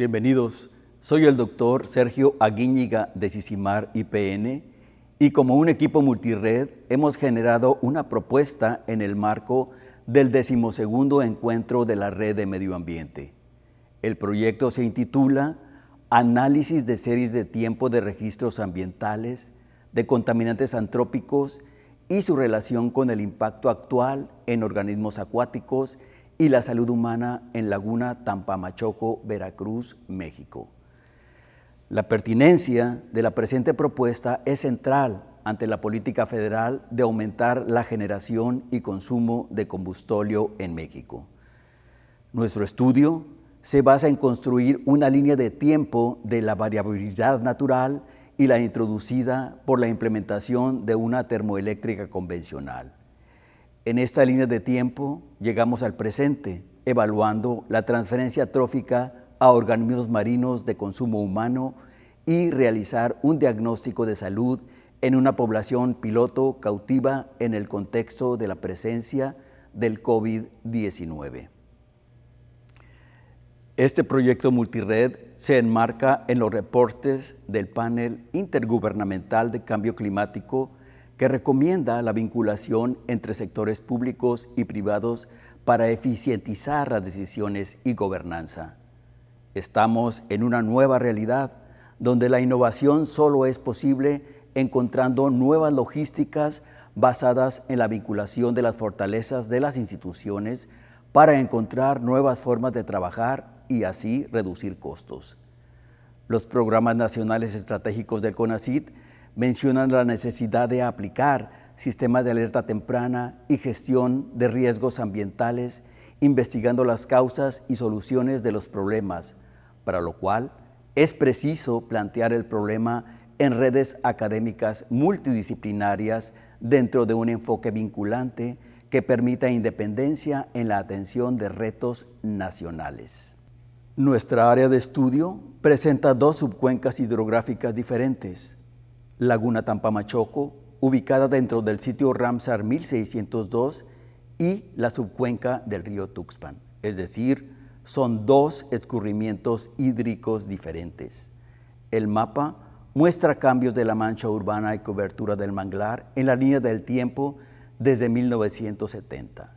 Bienvenidos, soy el doctor Sergio Aguíñiga de Sisimar IPN y como un equipo multired hemos generado una propuesta en el marco del 12º encuentro de la Red de Medio Ambiente. El proyecto se intitula Análisis de series de tiempo de registros ambientales, de contaminantes antrópicos y su relación con el impacto actual en organismos acuáticos y la salud humana en Laguna Tampamachoco, Veracruz, México. La pertinencia de la presente propuesta es central ante la política federal de aumentar la generación y consumo de combustóleo en México. Nuestro estudio se basa en construir una línea de tiempo de la variabilidad natural y la introducida por la implementación de una termoeléctrica convencional. En esta línea de tiempo llegamos al presente, evaluando la transferencia trófica a organismos marinos de consumo humano y realizar un diagnóstico de salud en una población piloto cautiva en el contexto de la presencia del COVID-19. Este proyecto multired se enmarca en los reportes del Panel Intergubernamental de Cambio Climático que recomienda la vinculación entre sectores públicos y privados para eficientizar las decisiones y gobernanza. Estamos en una nueva realidad donde la innovación solo es posible encontrando nuevas logísticas basadas en la vinculación de las fortalezas de las instituciones para encontrar nuevas formas de trabajar y así reducir costos. Los programas nacionales estratégicos del CONACYT mencionan la necesidad de aplicar sistemas de alerta temprana y gestión de riesgos ambientales, investigando las causas y soluciones de los problemas, para lo cual es preciso plantear el problema en redes académicas multidisciplinarias dentro de un enfoque vinculante que permita independencia en la atención de retos nacionales. Nuestra área de estudio presenta dos subcuencas hidrográficas diferentes: Laguna Tampamachoco, ubicada dentro del sitio Ramsar 1602, y la subcuenca del río Tuxpan, es decir, son dos escurrimientos hídricos diferentes. El mapa muestra cambios de la mancha urbana y cobertura del manglar en la línea del tiempo desde 1970.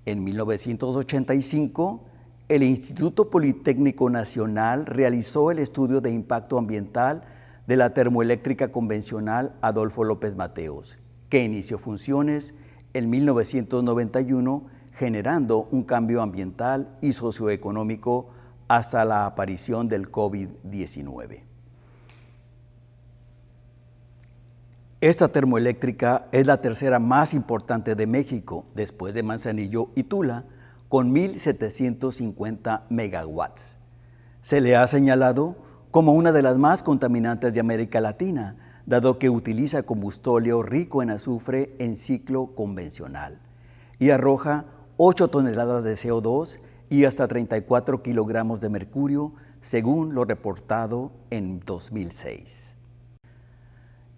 En 1985, el Instituto Politécnico Nacional realizó el estudio de impacto ambiental de la termoeléctrica convencional Adolfo López Mateos, que inició funciones en 1991, generando un cambio ambiental y socioeconómico hasta la aparición del COVID-19. Esta termoeléctrica es la tercera más importante de México, después de Manzanillo y Tula, con 1.750 megawatts. Se le ha señalado como una de las más contaminantes de América Latina, dado que utiliza combustóleo rico en azufre en ciclo convencional y arroja 8 toneladas de CO2 y hasta 34 kilogramos de mercurio, según lo reportado en 2006.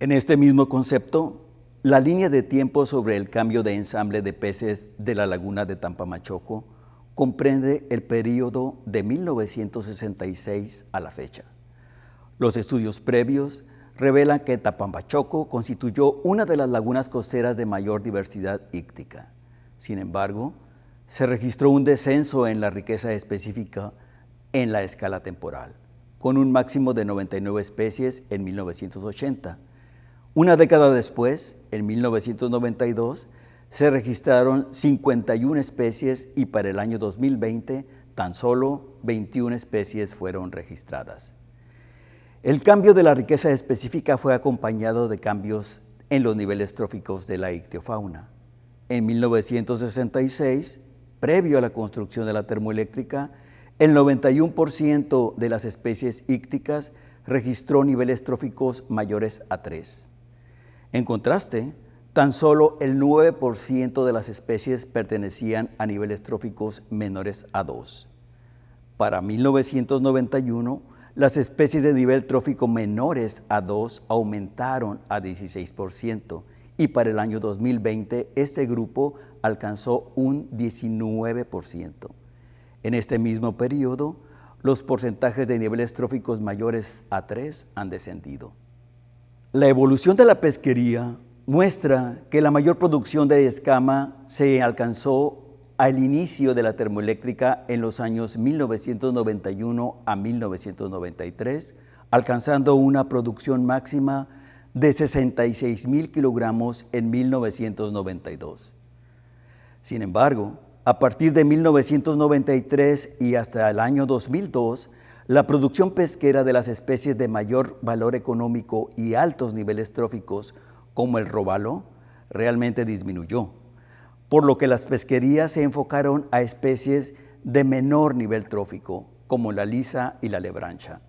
En este mismo concepto, la línea de tiempo sobre el cambio de ensamble de peces de la laguna de Tampamachoco comprende el período de 1966 a la fecha. Los estudios previos revelan que Tampamachoco constituyó una de las lagunas costeras de mayor diversidad íctica. Sin embargo, se registró un descenso en la riqueza específica en la escala temporal, con un máximo de 99 especies en 1980. Una década después, en 1992, se registraron 51 especies y para el año 2020 tan solo 21 especies fueron registradas. El cambio de la riqueza específica fue acompañado de cambios en los niveles tróficos de la ictiofauna. En 1966, previo a la construcción de la termoeléctrica, el 91% de las especies ícticas registró niveles tróficos mayores a 3. En contraste, tan solo el 9% de las especies pertenecían a niveles tróficos menores a 2. Para 1991, las especies de nivel trófico menores a 2 aumentaron a 16% y para el año 2020 este grupo alcanzó un 19%. En este mismo periodo, los porcentajes de niveles tróficos mayores a 3 han descendido. La evolución de la pesquería muestra que la mayor producción de escama se alcanzó al inicio de la termoeléctrica en los años 1991 a 1993, alcanzando una producción máxima de 66,000 kilogramos en 1992. Sin embargo, a partir de 1993 y hasta el año 2002, la producción pesquera de las especies de mayor valor económico y altos niveles tróficos, como el róbalo, realmente disminuyó, por lo que las pesquerías se enfocaron a especies de menor nivel trófico, como la lisa y la lebrancha.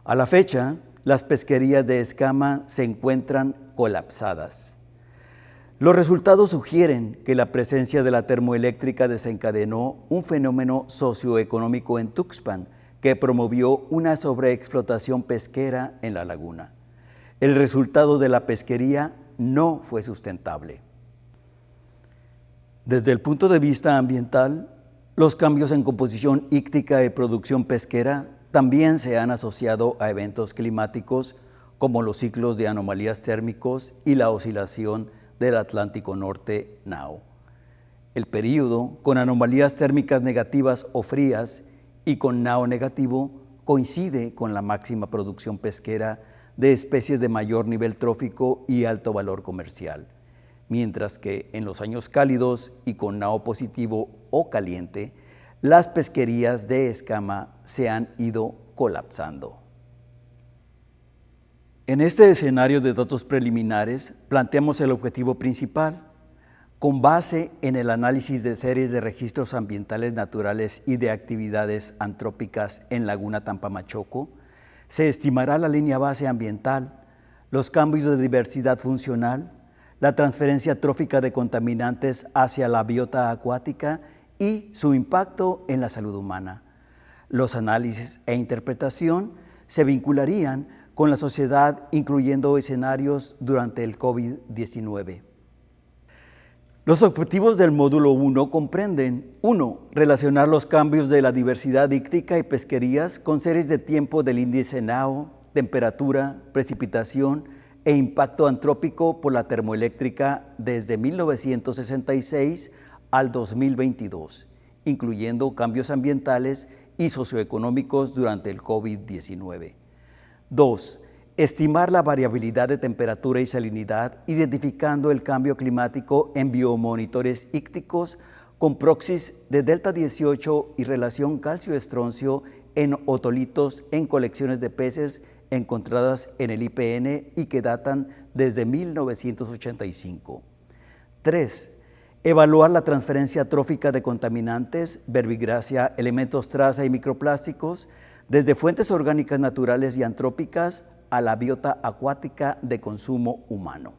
A la fecha, las pesquerías de escama se encuentran colapsadas. Los resultados sugieren que la presencia de la termoeléctrica desencadenó un fenómeno socioeconómico en Tuxpan que promovió una sobreexplotación pesquera en la laguna. El resultado de la pesquería no fue sustentable. Desde el punto de vista ambiental, los cambios en composición íctica y producción pesquera también se han asociado a eventos climáticos como los ciclos de anomalías térmicos y la oscilación del Atlántico Norte NAO. El período con anomalías térmicas negativas o frías y con NAO negativo coincide con la máxima producción pesquera de especies de mayor nivel trófico y alto valor comercial, mientras que en los años cálidos y con NAO positivo o caliente, las pesquerías de escama se han ido colapsando. En este escenario de datos preliminares, planteamos el objetivo principal. Con base en el análisis de series de registros ambientales naturales y de actividades antrópicas en Laguna Tampamachoco, se estimará la línea base ambiental, los cambios de diversidad funcional, la transferencia trófica de contaminantes hacia la biota acuática y su impacto en la salud humana. Los análisis e interpretación se vincularían con la sociedad, incluyendo escenarios durante el COVID-19. Los objetivos del módulo 1 comprenden: 1. Relacionar los cambios de la diversidad íctica y pesquerías con series de tiempo del índice NAO, temperatura, precipitación e impacto antrópico por la termoeléctrica desde 1966 al 2022, incluyendo cambios ambientales y socioeconómicos durante el COVID-19. 2. Estimar la variabilidad de temperatura y salinidad, identificando el cambio climático en biomonitores ícticos con proxies de delta 18 y relación calcio-estroncio en otolitos en colecciones de peces encontradas en el IPN y que datan desde 1985. 3. Evaluar la transferencia trófica de contaminantes, verbigracia, elementos traza y microplásticos desde fuentes orgánicas naturales y antrópicas a la biota acuática de consumo humano.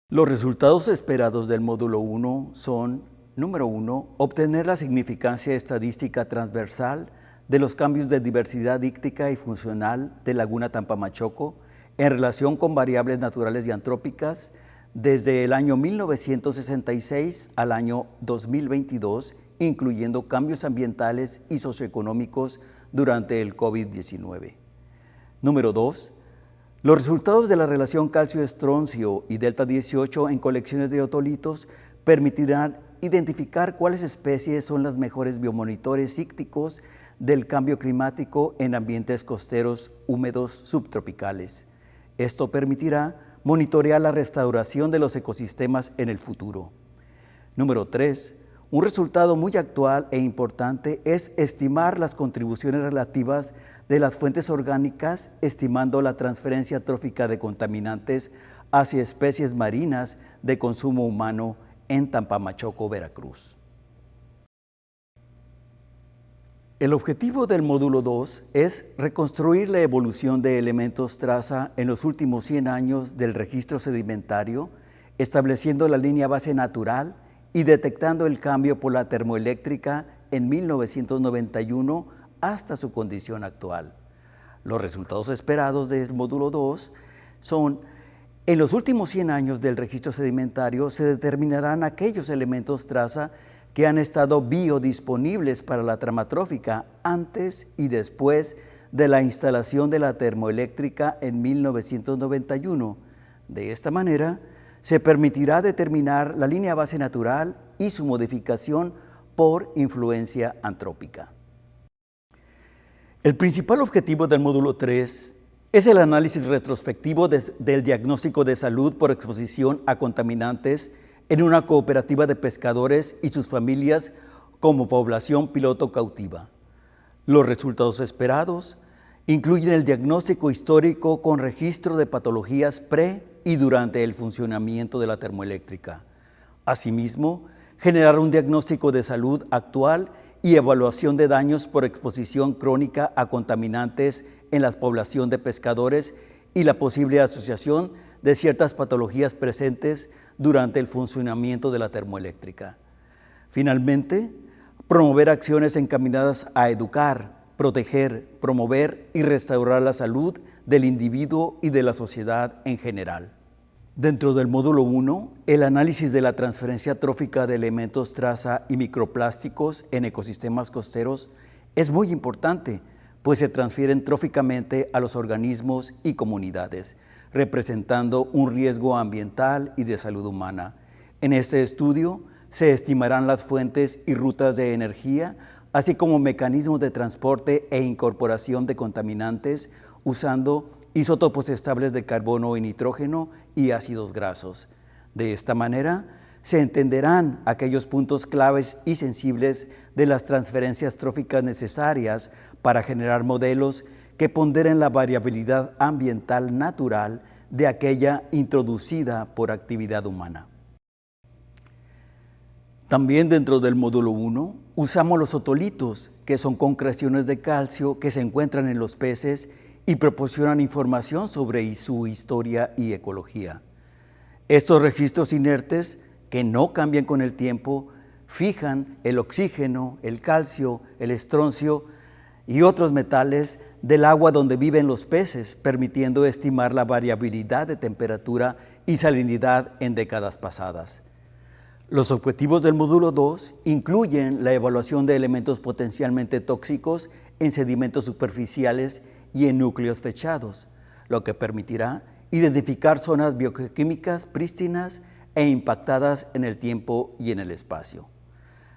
Los resultados esperados del módulo 1 son: número 1, obtener la significancia estadística transversal de los cambios de diversidad íctica y funcional de Laguna Tampamachoco en relación con variables naturales y antrópicas desde el año 1966 al año 2022, incluyendo cambios ambientales y socioeconómicos durante el COVID-19. Número 2, los resultados de la relación calcio-estroncio y delta 18 en colecciones de otolitos permitirán identificar cuáles especies son las mejores biomonitores ícticos del cambio climático en ambientes costeros húmedos subtropicales. Esto permitirá monitorear la restauración de los ecosistemas en el futuro. Número 3, un resultado muy actual e importante es estimar las contribuciones relativas de las fuentes orgánicas, estimando la transferencia trófica de contaminantes hacia especies marinas de consumo humano en Tampamachoco, Veracruz. El objetivo del módulo 2 es reconstruir la evolución de elementos traza en los últimos 100 años del registro sedimentario, estableciendo la línea base natural y detectando el cambio por la termoeléctrica en 1991 hasta su condición actual. Los resultados esperados del módulo 2 son: en los últimos 100 años del registro sedimentario se determinarán aquellos elementos traza que han estado biodisponibles para la trama trófica antes y después de la instalación de la termoeléctrica en 1991. De esta manera, se permitirá determinar la línea base natural y su modificación por influencia antrópica. El principal objetivo del módulo 3 es el análisis retrospectivo del diagnóstico de salud por exposición a contaminantes en una cooperativa de pescadores y sus familias como población piloto cautiva. Los resultados esperados incluyen el diagnóstico histórico con registro de patologías pre y durante el funcionamiento de la termoeléctrica. Asimismo, generar un diagnóstico de salud actual y evaluación de daños por exposición crónica a contaminantes en la población de pescadores y la posible asociación de ciertas patologías presentes durante el funcionamiento de la termoeléctrica. Finalmente, promover acciones encaminadas a educar, proteger, promover y restaurar la salud del individuo y de la sociedad en general. Dentro del módulo 1, el análisis de la transferencia trófica de elementos traza y microplásticos en ecosistemas costeros es muy importante, pues se transfieren tróficamente a los organismos y comunidades, representando un riesgo ambiental y de salud humana. En este estudio se estimarán las fuentes y rutas de energía, así como mecanismos de transporte e incorporación de contaminantes usando isótopos estables de carbono y nitrógeno y ácidos grasos. De esta manera, se entenderán aquellos puntos claves y sensibles de las transferencias tróficas necesarias para generar modelos que ponderen la variabilidad ambiental natural de aquella introducida por actividad humana. También dentro del módulo 1 usamos los otolitos, que son concreciones de calcio que se encuentran en los peces y proporcionan información sobre su historia y ecología. Estos registros inertes, que no cambian con el tiempo, fijan el oxígeno, el calcio, el estroncio y otros metales del agua donde viven los peces, permitiendo estimar la variabilidad de temperatura y salinidad en décadas pasadas. Los objetivos del módulo 2 incluyen la evaluación de elementos potencialmente tóxicos en sedimentos superficiales y en núcleos fechados, lo que permitirá identificar zonas bioquímicas prístinas e impactadas en el tiempo y en el espacio.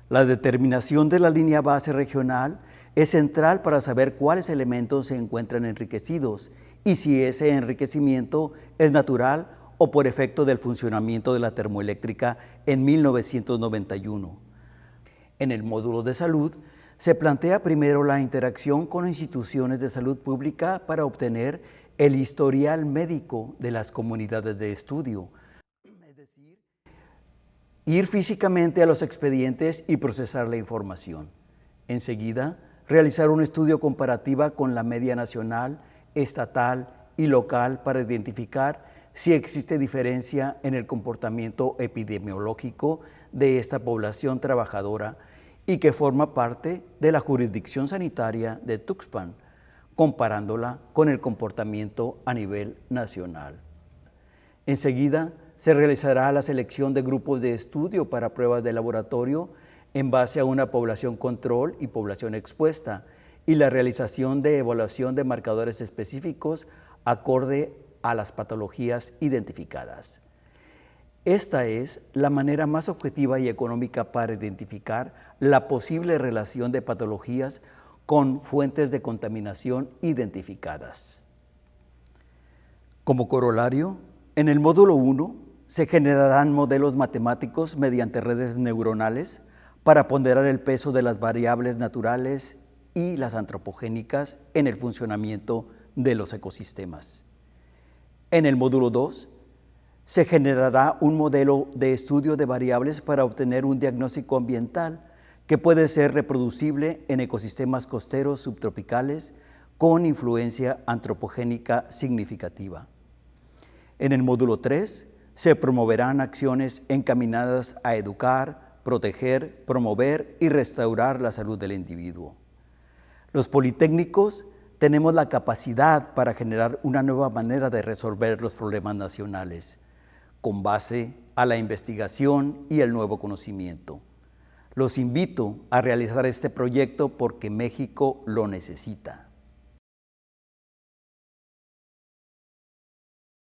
La determinación de la línea base regional es central para saber cuáles elementos se encuentran enriquecidos y si ese enriquecimiento es natural o por efecto del funcionamiento de la termoeléctrica en 1991. En el módulo de salud, se plantea primero la interacción con instituciones de salud pública para obtener el historial médico de las comunidades de estudio, es decir, ir físicamente a los expedientes y procesar la información. Enseguida, realizar un estudio comparativa con la media nacional, estatal y local para identificar si existe diferencia en el comportamiento epidemiológico de esta población trabajadora y que forma parte de la jurisdicción sanitaria de Tuxpan, comparándola con el comportamiento a nivel nacional. Enseguida, se realizará la selección de grupos de estudio para pruebas de laboratorio en base a una población control y población expuesta, y la realización de evaluación de marcadores específicos acorde a las patologías identificadas. Esta es la manera más objetiva y económica para identificar la posible relación de patologías con fuentes de contaminación identificadas. Como corolario, en el módulo 1 se generarán modelos matemáticos mediante redes neuronales para ponderar el peso de las variables naturales y las antropogénicas en el funcionamiento de los ecosistemas. En el módulo 2, se generará un modelo de estudio de variables para obtener un diagnóstico ambiental que puede ser reproducible en ecosistemas costeros subtropicales con influencia antropogénica significativa. En el módulo 3, se promoverán acciones encaminadas a educar, proteger, promover y restaurar la salud del individuo. Los politécnicos tenemos la capacidad para generar una nueva manera de resolver los problemas nacionales, con base a la investigación y el nuevo conocimiento. Los invito a realizar este proyecto porque México lo necesita.